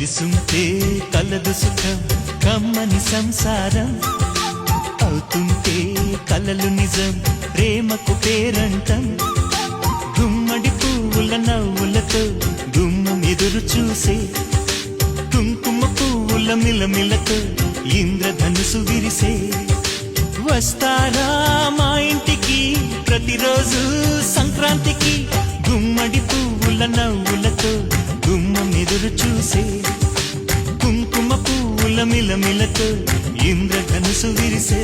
ఇసుంటే కలదు సుఖం కమ్మని సంసారం అవుతుంటే కలలు నిజం ప్రేమకు పేరంటం గుమ్మడి పువ్వుల నవ్వులతో గుమ్మం ఎదురు చూసే కుంకుమ పువ్వుల మిలమిలతో ఇంద్రధనుసు విరిసే వస్తారా మా ఇంటికి ప్రతిరోజు సంక్రాంతికి గుమ్మడి పువ్వుల నవ్వులతో గుమ్మం ఎదురు చూసే కుంకుమ పువ్వుల మిలమిలతో ఇంద్రధనుసు విరిసే